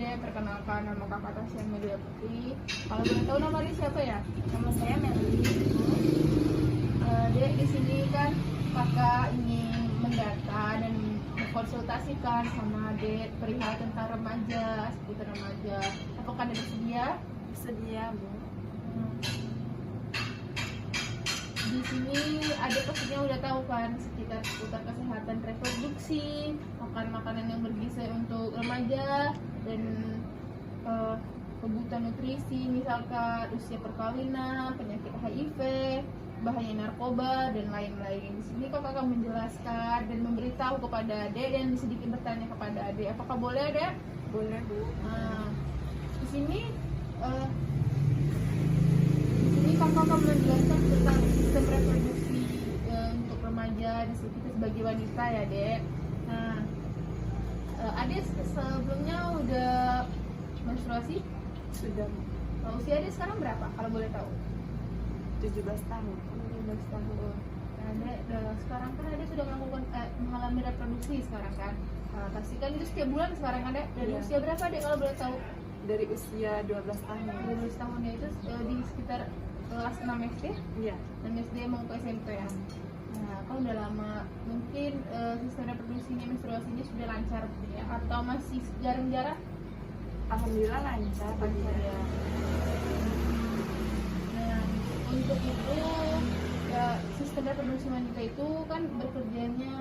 deh, perkenalkan, nama kakak Tasya Melia Putri. Kalau boleh tahu nama dia siapa ya? Nama saya Meli. Dek, di sini kan kakak ingin mendata dan mengkonsultasikan sama dek perihal tentang remaja, seputar remaja. Apakah dek bersedia? Bersedia, Bu. Di sini ada pastinya udah tahu kan seputar kesehatan reproduksi, makan makanan yang bergizi untuk remaja, dan kebutuhan nutrisi, misalkan usia perkawinan, penyakit HIV, bahaya narkoba, dan lain-lain. Di sini kakak akan menjelaskan dan memberitahu kepada adek dan sedikit bertanya kepada adek. Apakah boleh, adek? Boleh, Bu. Di sini kakak akan menjelaskan tentang sistem reproduksi untuk remaja di kita sebagai wanita ya, dek. Nah, adek sebelumnya udah menstruasi? Sudah Usia adek sekarang berapa kalau boleh tahu? 17 tahun. 17 tahun. Nah, adek sekarang kan adek sudah melakukan mengalami reproduksi sekarang kan? Pastikan itu setiap bulan sekarang adek. Dari Iya. usia berapa adek kalau boleh tahu? Dari usia 12 tahun. 12 tahunnya itu di sekitar kelas 6 SD? Iya. 6 SD mau ke SMP ya. Nah, kalau udah lama, mungkin sistem reproduksinya, menstruasinya sudah lancar ya, atau masih jarang-jarang? Alhamdulillah lancar. Lancar ya. Nah, untuk itu ya, sistem reproduksi wanita itu kan bekerjanya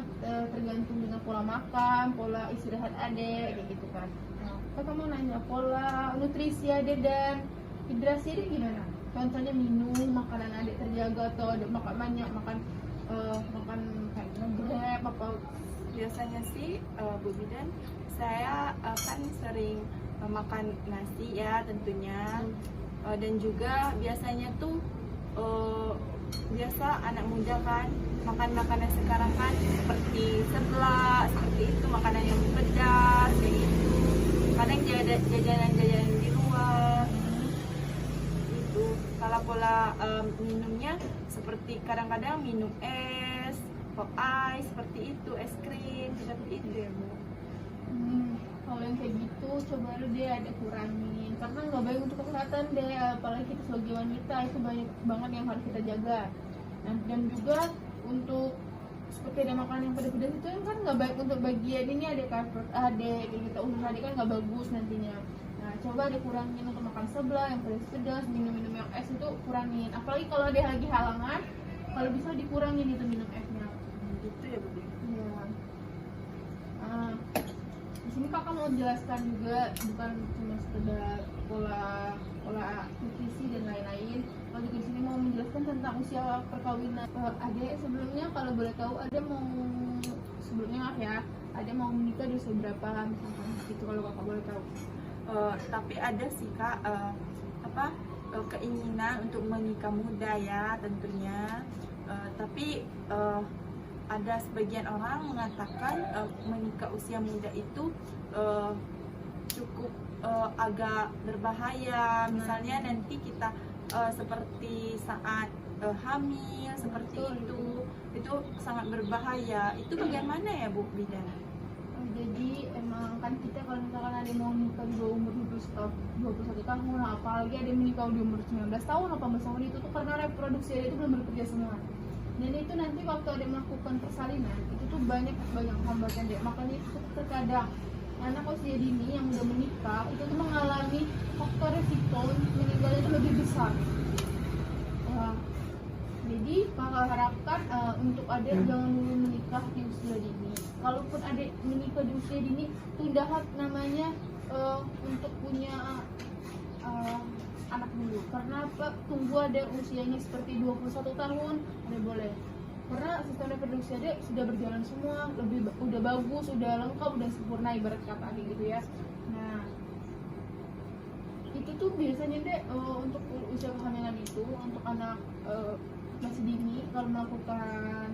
tergantung dengan pola makan, pola istirahat adek, kayak gitu kan. Nah, kakak mau nanya pola nutrisi adek dan hidrasi adek gimana? Contohnya minum, makanan adek terjaga atau adek makan banyak, makan kayak grab apa? Biasanya sih, Bu Bidan, saya kan sering makan nasi ya tentunya. Dan juga biasanya tuh biasa anak muda kan makan makanan sekarang kan seperti seblak, seperti itu, makanan yang pedas kayak gitu. Kadang jajanan-jajanan di luar itu. Kalau pola minumnya seperti kadang-kadang minum es, pop ice seperti itu, es krim seperti itu ya, Bu. Kalau yang kayak gitu coba deh ada kurangin, karena nggak baik untuk kesehatan deh, apalagi kita sebagai wanita itu banyak banget yang harus kita jaga. Dan juga untuk seperti ada makanan yang pedas-pedas itu kan nggak baik untuk bagian ini, ada kayak gitu, usus adek kan nggak bagus nantinya. Nah, coba ada kurangin untuk makan sebelah yang pedas-pedas, minum-minum yang es itu kurangin, apalagi kalau ada lagi halangan, kalau bisa dikurangin itu minum esnya. Gitu ya, Bu. Iya. Di sini kakak mau jelaskan juga, bukan cuma sekedar pola nutrisi dan lain-lain. Kalau juga di sini mau menjelaskan tentang usia perkawinan. Adek sebelumnya kalau boleh tahu, ada mau sebelumnya maaf ya, ada mau menikah di usia berapa misalkan gitu kalau kakak boleh tahu? Tapi ada sih Kak, keinginan untuk menikah muda ya tentunya. Tapi ada sebagian orang mengatakan menikah usia muda itu cukup agak berbahaya. Misalnya nanti kita seperti saat hamil seperti itu sangat berbahaya. Itu bagaimana ya, Bu Bidan? Jadi emang kan kita kalau misalkan ada yang mau menikah di bawah umur 21 tahun, apalagi ada yang menikah di umur 19 tahun, 18 tahun, itu tuh karena reproduksi itu belum bekerja semua. Dan itu nanti waktu ada melakukan persalinan itu tuh banyak hambatan dia. Makanya itu terkadang anak usia dini yang udah menikah itu tuh mengalami faktor risiko meninggal itu lebih besar. Jadi kakak harapkan untuk adik jangan dulu menikah di usia dini. Kalaupun adik menikah di usia dini, tunda namanya untuk punya anak dulu. Karena apa? Tunggu ada usianya seperti 21 tahun, ada boleh. Karena sistem reproduksi adik sudah berjalan semua, udah bagus, udah lengkap, udah sempurna ibarat kata gitu ya. Nah, itu tuh biasanya deh untuk usia kehamilan itu untuk anak masih dini kalau melakukan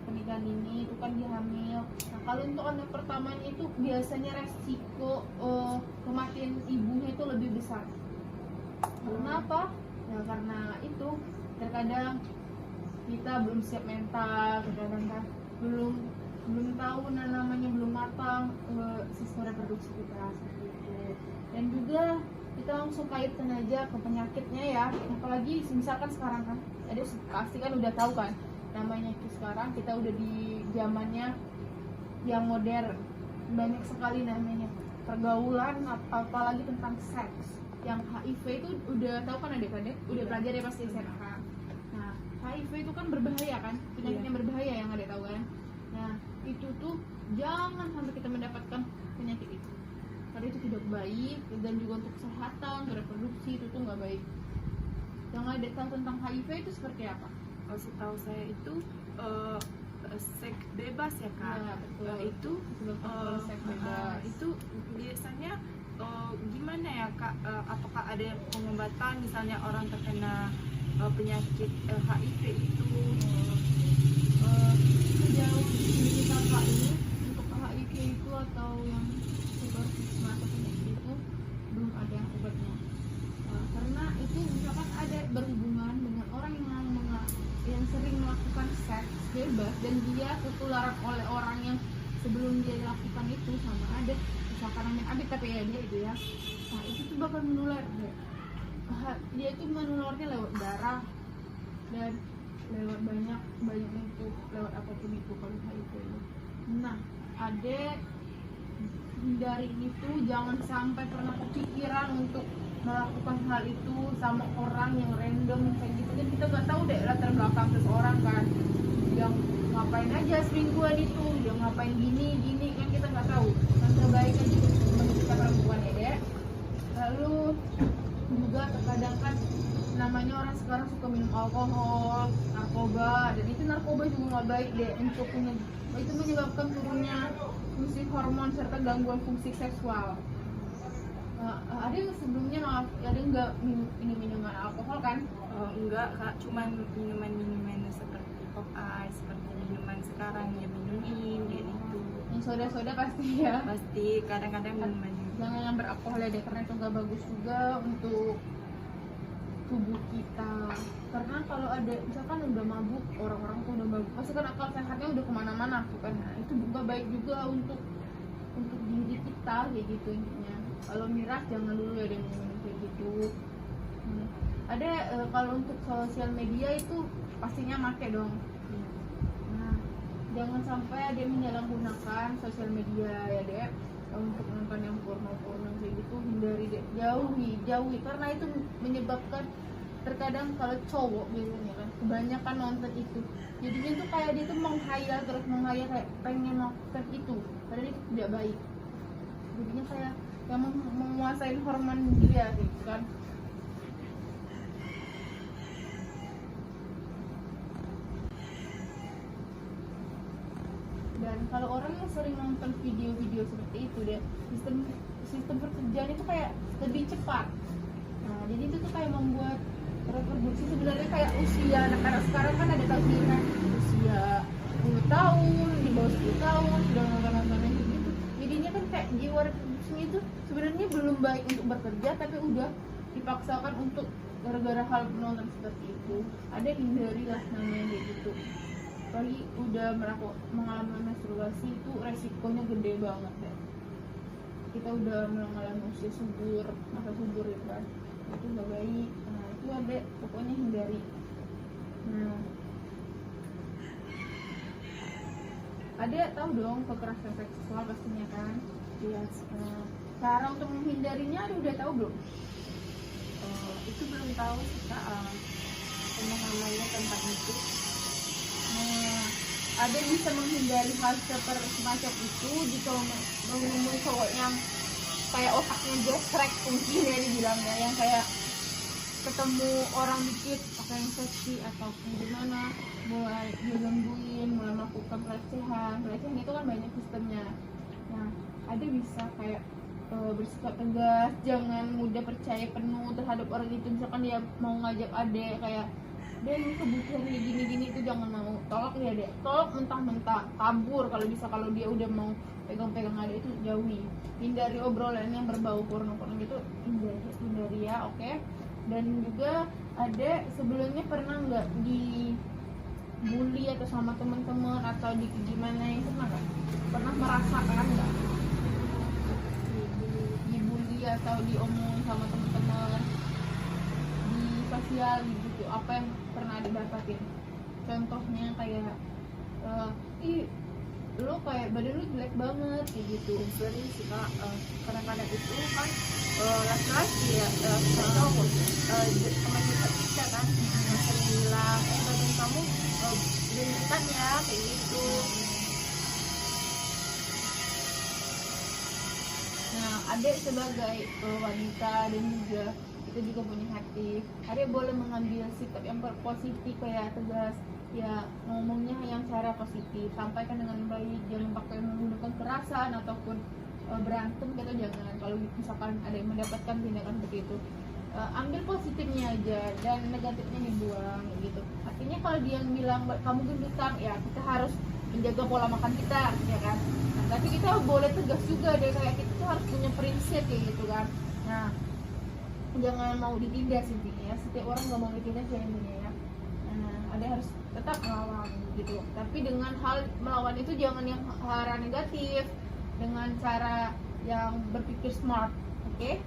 pernikahan ini itu kan dia hamil. Nah, kalau untuk anak pertamanya itu biasanya resiko kematian ibunya itu lebih besar. Karena apa? Ya karena itu terkadang kita belum siap mental, kadang-kadang belum belum tahu namanya belum matang sistem reproduksi kita seperti itu. Dan juga kita langsung kaitkan aja ke penyakitnya ya, apalagi misalkan sekarang kan ada pasti kan udah tahu kan namanya itu, sekarang kita udah di zamannya yang modern, banyak sekali namanya pergaulan, apalagi tentang seks. Yang HIV itu udah tahu kan adik-adik, udah belajar ya pasti SMA. Nah, HIV itu kan berbahaya kan, penyakitnya berbahaya yang adik tahu kan. Nah, itu tuh jangan sampai kita mendapatkan penyakit itu, karena itu tidak baik, dan juga untuk kesehatan, untuk reproduksi itu tuh nggak baik. Yang adik tahu tentang HIV itu seperti apa? Kalau setahu saya itu seks bebas ya kak. Ya, betul. Nah, itu Seks bebas. itu biasanya gimana ya kak? Apakah ada pengobatan misalnya orang terkena penyakit HIV itu? Sejauh ini kakak ini untuk HIV itu atau yang tuberkulosis atau penyakit itu belum ada yang obatnya. Karena itu misalkan ada berhubungan dengan orang yang sering melakukan seks bebas dan dia ketularan oleh orang yang sebelum dia lakukan itu, sama ada misalkan namanya Abid tapi ya dia itu ya, nah itu tuh bakal menular dia itu menularnya lewat darah dan lewat banyak itu, lewat apapun itu kalau HIV itu. Nah adek hindari itu, jangan sampai pernah kepikiran untuk melakukan hal itu sama orang yang random kayak gitu kan. Kita nggak tahu deh latar belakang seseorang kan, yang ngapain aja semingguan itu, yang ngapain gini kan kita nggak tahu. Yang terbaik aja bagi kita perempuan ya dek. Lalu juga terkadang kan namanya orang sekarang suka minum alkohol, narkoba, dan itu narkoba juga nggak baik deh untuk itu menyebabkan turunnya fungsi hormon serta gangguan fungsi seksual. Ada yang sebelumnya maaf, ada yang nggak minum minuman alkohol kan? Enggak kak, cuman minuman seperti pop ice, seperti minuman sekarang ya minumin kayak gitu. Yang soda pasti ya. Pasti kadang-kadang minuman. Jangan yang beralkohol ya deh, karena itu nggak bagus juga untuk tubuh kita. Karena kalau ada misalkan udah mabuk, orang-orang tuh udah mabuk, pasti kan akal sehatnya udah kemana-mana bukan? Nah, itu nggak baik juga untuk diri kita kayak gitu intinya. Kalau miras jangan dulu ya yang minum kayak gitu. Ada kalau untuk sosial media itu pastinya make dong. Nah, jangan sampai ada menyalahgunakan sosial media ya dek untuk nonton yang porno kayak gitu, hindari deh, jauhi karena itu menyebabkan terkadang kalau cowok biasanya kan kebanyakan nonton itu jadinya tuh kayak dia tuh menghayal kayak pengen melakukan itu, padahal itu tidak baik. Jadinya kayak yang menguasai hormon dia gitu kan. Dan kalau orang yang sering nonton video-video seperti itu deh, sistem pekerjaan itu kayak lebih cepat. Nah jadi itu tuh kayak membuat reproduksi sebenarnya kayak usia anak-anak sekarang kan ada takdiran usia 10 tahun, di bawah 10 tahun sudah nonton gitu. Jadinya kan kayak jiwa reproduksinya itu sebenarnya belum baik untuk bekerja, tapi udah dipaksakan untuk gara-gara hal penonton seperti itu. Ada hindari lah namanya kayak gitu. Apalagi udah mengalami menstruasi itu resikonya gede banget deh. Kita udah mengalami usia subur, masa subur ya kan, itu nggak baik. Nah itu ada pokoknya hindari. Nah ada tahu dong kekerasan seksual pastinya kan. Iya. Nah, cara untuk menghindarinya ada udah tahu belum? Itu belum tahu sih kak, pemahamannya tentang itu. Nah, ada bisa menghindari hal seperti semacam itu jika menemui cowok yang kayak otaknya gesrek mungkin ya dibilangnya, yang kayak ketemu orang dikit pakai yang seksi atau gimana mulai digangguin, mulai melakukan pelecehan itu kan banyak sistemnya. Nah ada bisa kayak bersikap tegas, jangan mudah percaya penuh terhadap orang itu. Misalkan dia mau ngajak adek kayak dia ini kebutuhannya gini-gini itu jangan mau tolak ya dek, tolak mentah-mentah, kabur kalau bisa. Kalau dia udah mau pegang-pegang adek itu jauhi, hindari obrolan yang berbau porno gitu, hindari ya, oke? Dan juga adek sebelumnya pernah nggak bully atau sama teman-teman atau gimana yang pernah merasakan nggak dibully atau diomongin sama teman-teman di sosial gitu, apa yang pernah didapatin? Contohnya kayak ih lo kayak badan lu jelek banget kayak gitu. Sering sih kak, kadang-kadang itu kan laki-laki ya cowok teman dekat kita kan yang sering bilang badan kamu gendutan ya kayak gitu. Nah, adek sebagai wanita dan juga kita juga punya hati, adek boleh mengambil sikap yang positif kayak tegas ya, ngomongnya yang cara positif, sampaikan dengan baik, jangan pakai menggunakan kekerasan ataupun berantem gitu, jangan. Kalau misalkan ada yang mendapatkan tindakan seperti itu, ambil positifnya aja dan negatifnya dibuang gitu. Artinya kalau dia yang bilang kamu gendutan ya kita harus menjaga pola makan kita ya kan. Nah, tapi kita boleh tegas juga deh, kayak kita tuh harus punya prinsip kayak gitu kan. Nah, jangan mau ditindas intinya ya. Setiap orang nggak mau ditindas ya intinya ya. Nah, ada harus tetap melawan gitu, tapi dengan hal melawan itu jangan yang hal negatif, dengan cara yang berpikir smart, oke?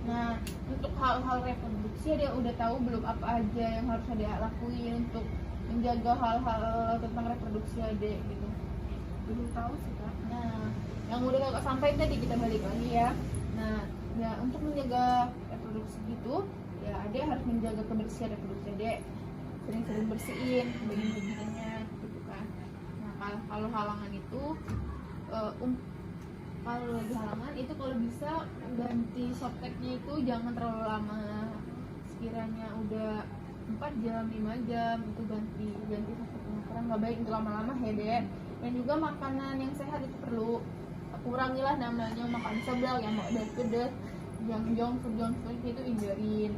Nah, untuk hal-hal reproduksi dia udah tahu belum apa aja yang harus dia lakuin untuk menjaga hal-hal tentang reproduksi adek gitu? Belum tahu sih kak. Nah, yang udah kakak sampaikan tadi kita balik lagi ya. Nah, ya untuk menjaga reproduksi gitu, ya adek harus menjaga kebersihan reproduksi adek, sering-sering bersihin bagian-bagiannya gitu kan. Nah, kalau halangan itu kalau lagi halangan itu kalau bisa ganti softteknya itu jangan terlalu lama, sekiranya udah 4 jam 5 jam itu ganti softteknya, karena nggak baik untuk lama-lama ya dek. Dan juga makanan yang sehat itu perlu kurangilah, namanya makan seblak yang pedas, yang junk food itu hindarin,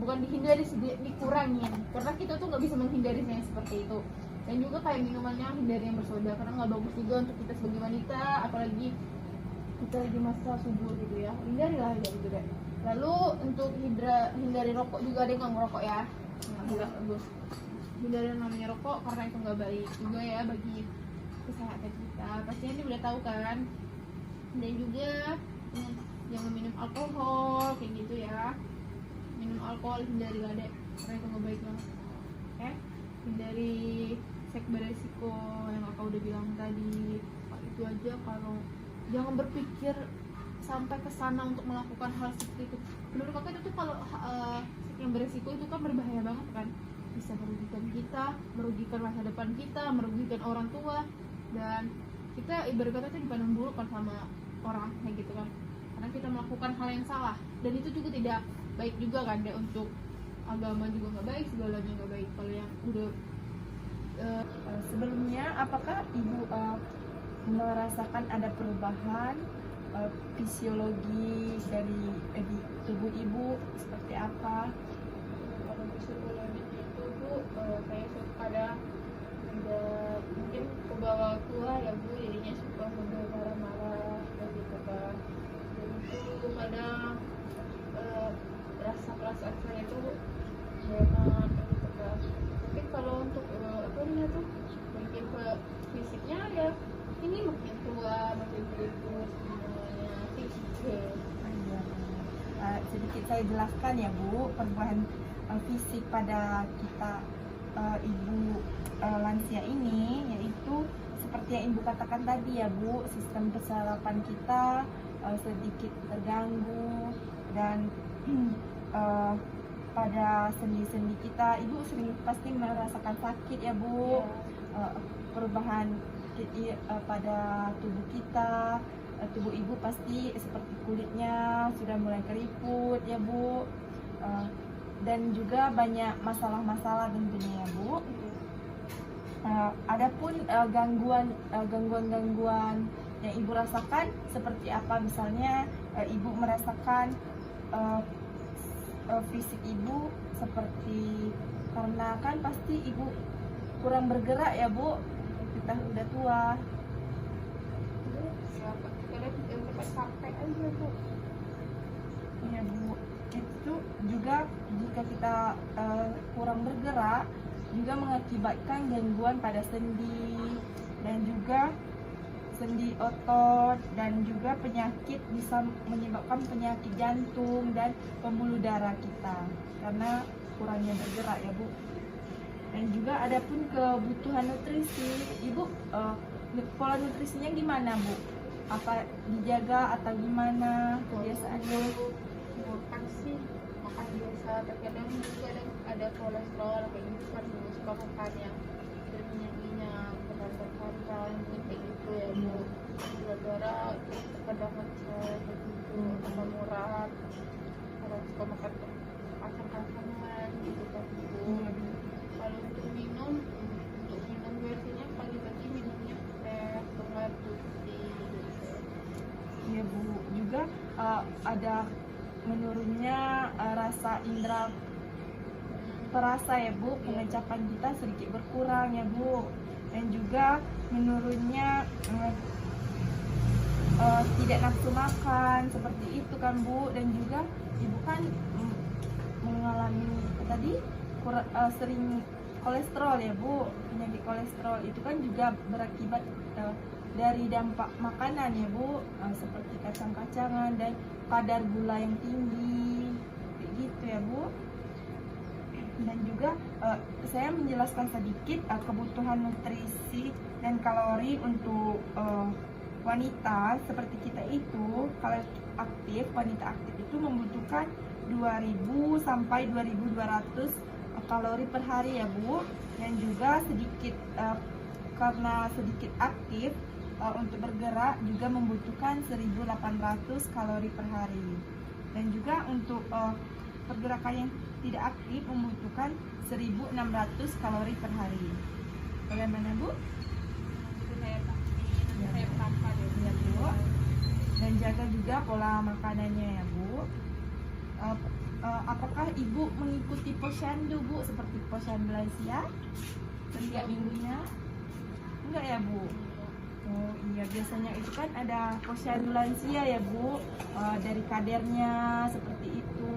bukan dihindari sih, dikurangin, karena kita tuh nggak bisa menghindari yang seperti itu. Dan juga kayak minumannya hindari yang bersoda, karena nggak bagus juga untuk kita sebagai wanita, apalagi kita lagi masa subur gitu ya, hindari lah kayak gitu deh. Lalu untuk hindari rokok juga, ada yang ngerokok ya, nggak bagus, hindari yang namanya rokok karena itu nggak baik juga ya bagi kesehatan kita, pastinya ini udah tahu kan. Dan juga jangan minum alkohol kayak gitu ya, minum alkohol hindari lah dek, karena itu nggak baik banget. Hindari seks beresiko yang kakak udah bilang tadi. Itu aja, kalau jangan berpikir sampai ke sana untuk melakukan hal seperti itu. Menurut kakak itu tuh kalau seks yang beresiko itu kan berbahaya banget kan, bisa merugikan kita, merugikan masa depan kita, merugikan orang tua, dan kita ibarat kata itu dipandang buruk kan sama orang kayak gitu kan, karena kita melakukan hal yang salah. Dan itu juga tidak baik juga kan deh, untuk agama juga nggak baik, segalanya nggak baik. Kalau yang udah sebelumnya apakah ibu merasakan ada perubahan fisiologi dari di tubuh ibu seperti apa? kalau psikologi itu bu, kayak kadang mungkin ke bawah tua ya bu, jadinya suka sambil marah-marah kayak gitu kan. Jadi itu kadang rasa saya itu banyak kayak gitu kan. Tapi kalau untuk apa namanya tuh mungkin ke fisiknya ya ini makin tua makin kurus semuanya fisik. Sedikit saya jelaskan ya Bu, perubahan fisik pada kita ibu lansia ini, yaitu seperti yang ibu katakan tadi ya Bu, sistem persarapan kita sedikit terganggu, dan pada sendi-sendi kita, ibu sering pasti merasakan sakit ya Bu. Perubahan pada tubuh kita, tubuh ibu pasti seperti kulitnya sudah mulai keriput ya Bu, dan juga banyak masalah-masalah tentunya ya Bu. Adapun gangguan-gangguan yang ibu rasakan seperti apa, misalnya ibu merasakan fisik ibu seperti, karena kan pasti ibu kurang bergerak ya Bu, kita udah tua. Cepat capek aja bu. Ya Bu, itu juga jika kita kurang bergerak, juga mengakibatkan gangguan pada sendi dan juga sendi otot, dan juga penyakit, bisa menyebabkan penyakit jantung dan pembuluh darah kita karena kurangnya bergerak ya Bu. Dan juga ada pun kebutuhan nutrisi, Ibu pola nutrisinya gimana Bu? Apa dijaga atau gimana kebiasaannya? Makan sih, makan biasa, terkadang juga ada kolesterol kayak gitu kan, suka makan yang berminyak-minyak, bersantan-santan kayak gitu ya Bu. Gula darah terkadang ngecek kayak gitu, tambah murah, kalau suka makan kacang-kacangan gitu kan Bu. Kalau untuk minum biasanya pagi-pagi minumnya teh sama putih gitu. Ya Bu, juga ada menurunnya rasa indera perasa ya Bu, pengecapan kita sedikit berkurang ya Bu, dan juga menurunnya tidak nafsu makan seperti itu kan Bu, dan juga Ibu kan mengalami tadi sering kolesterol ya Bu. Penyakit kolesterol itu kan juga berakibat dari dampak makanan ya Bu, seperti kacang-kacangan dan kadar gula yang tinggi kayak gitu ya Bu. Dan juga saya menjelaskan sedikit kebutuhan nutrisi dan kalori untuk wanita seperti kita itu. Kalau aktif, wanita aktif itu membutuhkan 2000 sampai 2200 kalori per hari ya Bu. Dan juga sedikit karena sedikit aktif untuk bergerak juga membutuhkan 1800 kalori per hari. Dan juga untuk pergerakan yang tidak aktif membutuhkan 1600 kalori per hari. Bagaimana Bu? Saya makan Ya Bu. Dan jaga juga pola makanannya ya Bu. Apakah Ibu mengikuti posyandu Bu, seperti posyandu lansia setiap minggunya? Enggak ya Bu? Oh iya, biasanya itu kan ada posyandu lansia ya Bu, dari kadernya seperti itu.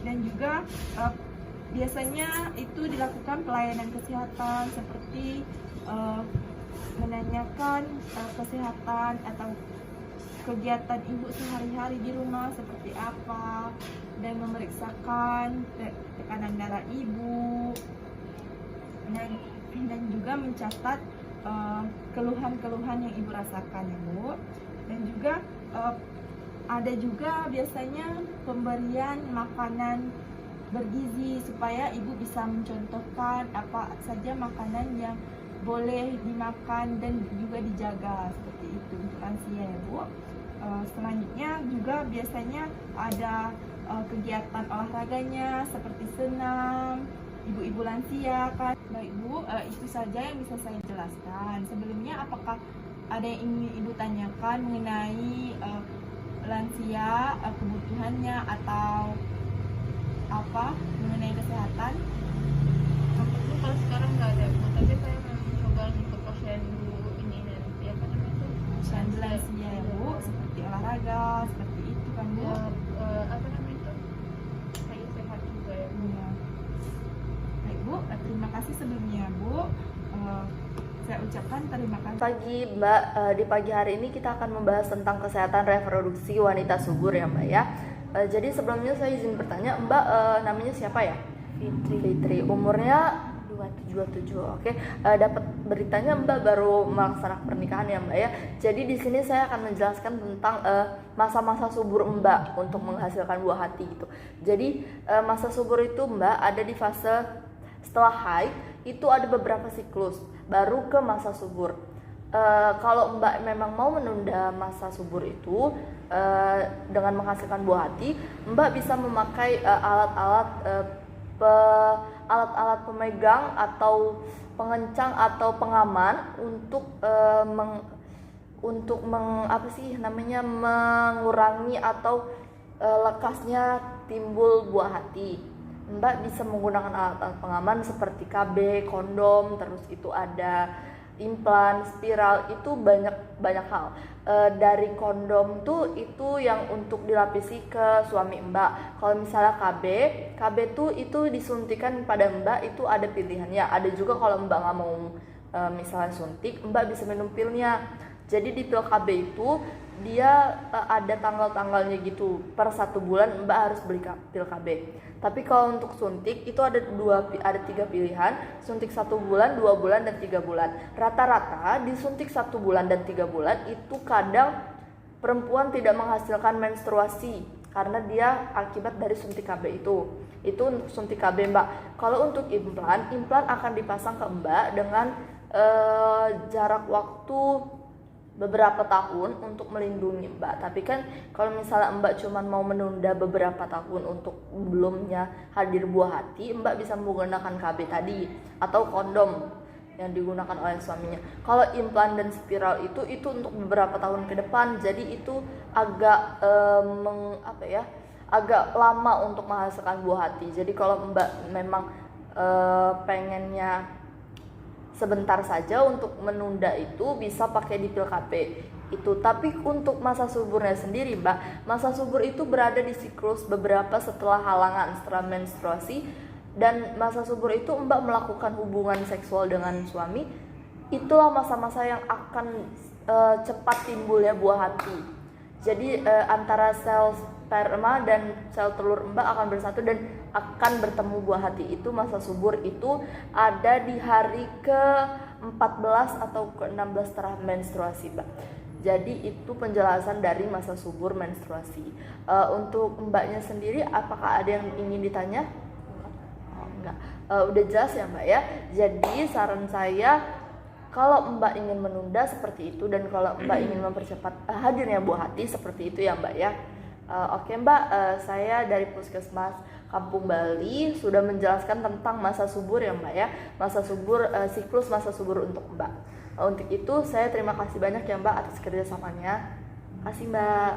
Dan juga biasanya itu dilakukan pelayanan kesehatan seperti menanyakan kesehatan atau kegiatan Ibu sehari-hari di rumah seperti apa, dan memeriksakan tekanan darah Ibu, dan juga mencatat keluhan-keluhan yang Ibu rasakan ya Bu. Dan juga ada juga biasanya pemberian makanan bergizi supaya Ibu bisa mencontohkan apa saja makanan yang boleh dimakan dan juga dijaga seperti itu untuk lansia ya Bu. Selanjutnya juga biasanya ada kegiatan olahraganya seperti senam ibu-ibu lansia kan. Baik Bu, itu saja yang bisa saya jelaskan. Sebelumnya apakah ada yang ingin Ibu tanyakan mengenai lansia, kebutuhannya atau apa mengenai kesehatan? Aku kalau sekarang nggak ada Bu, tapi saya memang mencoba ikut posyandu ini nanti apa namanya itu? Posyandu lansia ya Bu, seperti olahraga, seperti itu kan Bu. Apa namanya itu? Saya sehat juga ya Bu. Iya. Baik Bu, terima kasih sebelumnya Bu. Saya ucapkan terima kasih. Pagi Mbak, di pagi hari ini kita akan membahas tentang kesehatan reproduksi wanita subur ya Mbak ya. Jadi sebelumnya saya izin bertanya, Mbak namanya siapa ya? Fitri. Umurnya 27. Oke. Dapat beritanya Mbak baru melaksanakan pernikahan ya Mbak ya. Jadi di sini saya akan menjelaskan tentang masa-masa subur Mbak untuk menghasilkan buah hati gitu. Jadi masa subur itu Mbak ada di fase setelah haid, itu ada beberapa siklus baru ke masa subur. Kalau Mbak memang mau menunda masa subur itu dengan menghasilkan buah hati, Mbak bisa memakai alat-alat pemegang atau pengencang atau pengaman untuk mengurangi atau lekasnya timbul buah hati. Mbak bisa menggunakan alat-alat pengaman seperti KB, kondom, terus itu ada implan, spiral, itu banyak hal. dari kondom tuh itu yang untuk dilapisi ke suami Mbak. Kalau misalnya KB tuh itu disuntikan pada Mbak, itu ada pilihannya. Ada juga kalau Mbak nggak mau misalnya suntik, Mbak bisa minum pilnya. Jadi di pil KB itu dia ada tanggal-tanggalnya gitu. Per 1 bulan Mbak harus beli pil KB. Tapi kalau untuk suntik itu ada 3 pilihan, suntik 1 bulan, 2 bulan, dan 3 bulan. Rata-rata disuntik 1 bulan dan 3 bulan itu kadang perempuan tidak menghasilkan menstruasi karena dia akibat dari suntik KB itu. Itu untuk suntik KB Mbak. Kalau untuk implan akan dipasang ke Mbak dengan jarak waktu beberapa tahun untuk melindungi Mbak. Tapi kan kalau misalnya Mbak cuma mau menunda beberapa tahun untuk belumnya hadir buah hati, Mbak bisa menggunakan KB tadi atau kondom yang digunakan oleh suaminya. Kalau implan dan spiral itu untuk beberapa tahun ke depan. Jadi itu agak agak lama untuk menghasilkan buah hati. Jadi kalau Mbak memang pengennya sebentar saja untuk menunda itu bisa pakai di pil KB itu. Tapi untuk masa suburnya sendiri Mbak, masa subur itu berada di siklus beberapa setelah halangan, setelah menstruasi. Dan masa subur itu Mbak melakukan hubungan seksual dengan suami, itulah masa-masa yang akan cepat timbulnya buah hati. Jadi antara sel sperma dan sel telur Mbak akan bersatu dan akan bertemu buah hati. Itu masa subur itu ada di hari ke-14 atau ke-16 setelah menstruasi Mbak. Jadi itu penjelasan dari masa subur menstruasi. Untuk Mbaknya sendiri apakah ada yang ingin ditanya? Enggak. Udah jelas ya Mbak ya. Jadi saran saya, kalau Mbak ingin menunda seperti itu, dan kalau Mbak ingin mempercepat hadirnya buah hati seperti itu ya Mbak ya. Oke Mbak, saya dari Puskesmas Kampung Bali sudah menjelaskan tentang masa subur ya Mbak ya. Masa subur, siklus masa subur untuk Mbak. Untuk itu saya terima kasih banyak ya Mbak atas kerjasamanya. Terima kasih Mbak.